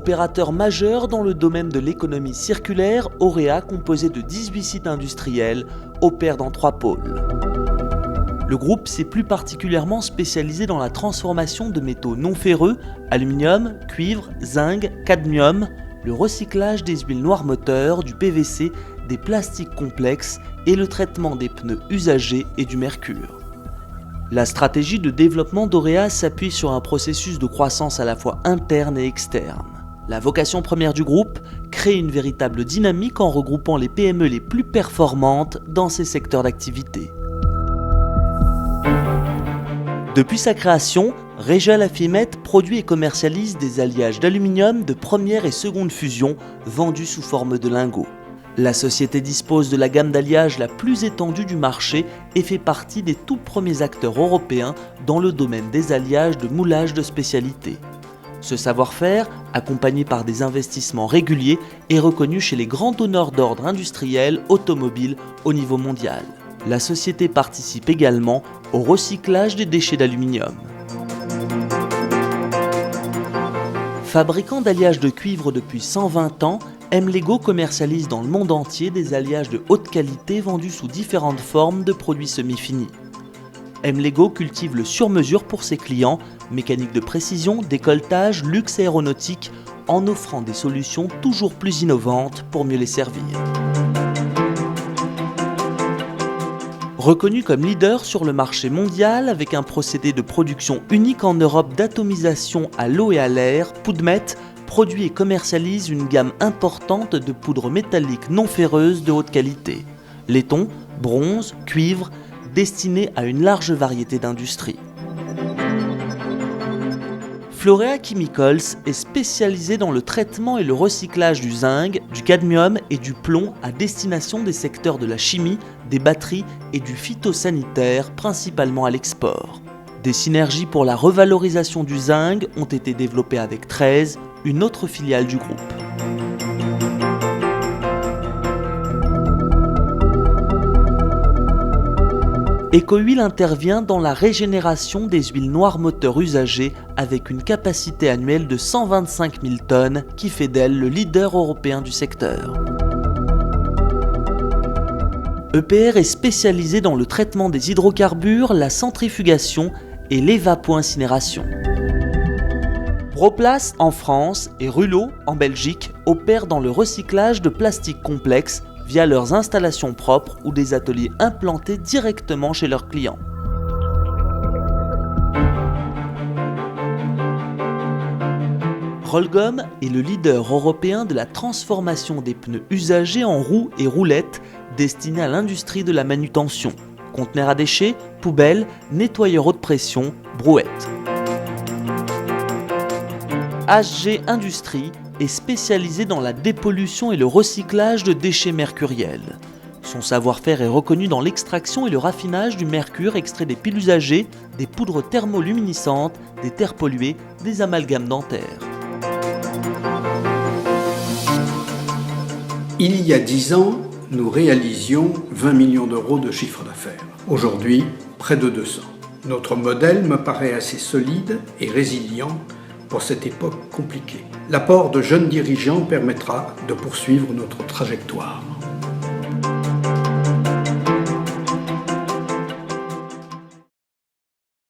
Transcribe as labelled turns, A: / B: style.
A: Opérateur majeur dans le domaine de l'économie circulaire, Auréa, composé de 18 sites industriels, opère dans 3 pôles. Le groupe s'est plus particulièrement spécialisé dans la transformation de métaux non ferreux, aluminium, cuivre, zinc, cadmium, le recyclage des huiles noires moteurs, du PVC, des plastiques complexes et le traitement des pneus usagés et du mercure. La stratégie de développement d'Auréa s'appuie sur un processus de croissance à la fois interne et externe. La vocation première du groupe, créer une véritable dynamique en regroupant les PME les plus performantes dans ces secteurs d'activité. Depuis sa création, Régel Affimet produit et commercialise des alliages d'aluminium de première et seconde fusion vendus sous forme de lingots. La société dispose de la gamme d'alliages la plus étendue du marché et fait partie des tout premiers acteurs européens dans le domaine des alliages de moulage de spécialité. Ce savoir-faire, accompagné par des investissements réguliers, est reconnu chez les grands donneurs d'ordre industriels automobiles au niveau mondial. La société participe également au recyclage des déchets d'aluminium. Fabricant d'alliages de cuivre depuis 120 ans, M-Lego commercialise dans le monde entier des alliages de haute qualité vendus sous différentes formes de produits semi-finis. M-Lego cultive le sur-mesure pour ses clients, mécanique de précision, décolletage, luxe aéronautique, en offrant des solutions toujours plus innovantes pour mieux les servir. Reconnu comme leader sur le marché mondial avec un procédé de production unique en Europe d'atomisation à l'eau et à l'air, Poudmet produit et commercialise une gamme importante de poudres métalliques non ferreuses de haute qualité, laiton, bronze, cuivre, destinées à une large variété d'industries. Florea Chemicals est spécialisé dans le traitement et le recyclage du zinc, du cadmium et du plomb à destination des secteurs de la chimie, des batteries et du phytosanitaire, principalement à l'export. Des synergies pour la revalorisation du zinc ont été développées avec 13, une autre filiale du groupe. EcoHuile intervient dans la régénération des huiles noires moteurs usagées avec une capacité annuelle de 125 000 tonnes qui fait d'elle le leader européen du secteur. EPR est spécialisé dans le traitement des hydrocarbures, la centrifugation et l'évapo-incinération. Proplast en France et Rulot en Belgique opèrent dans le recyclage de plastiques complexes via leurs installations propres ou des ateliers implantés directement chez leurs clients. Rollgum est le leader européen de la transformation des pneus usagés en roues et roulettes destinés à l'industrie de la manutention, conteneurs à déchets, poubelles, nettoyeurs haute pression, brouettes. HG Industries est spécialisé dans la dépollution et le recyclage de déchets mercuriels. Son savoir-faire est reconnu dans l'extraction et le raffinage du mercure extrait des piles usagées, des poudres thermoluminescentes, des terres polluées, des amalgames dentaires.
B: Il y a 10 ans, nous réalisions 20 millions d'euros de chiffre d'affaires. Aujourd'hui, près de 200. Notre modèle me paraît assez solide et résilient pour cette époque compliquée. L'apport de jeunes dirigeants permettra de poursuivre notre trajectoire.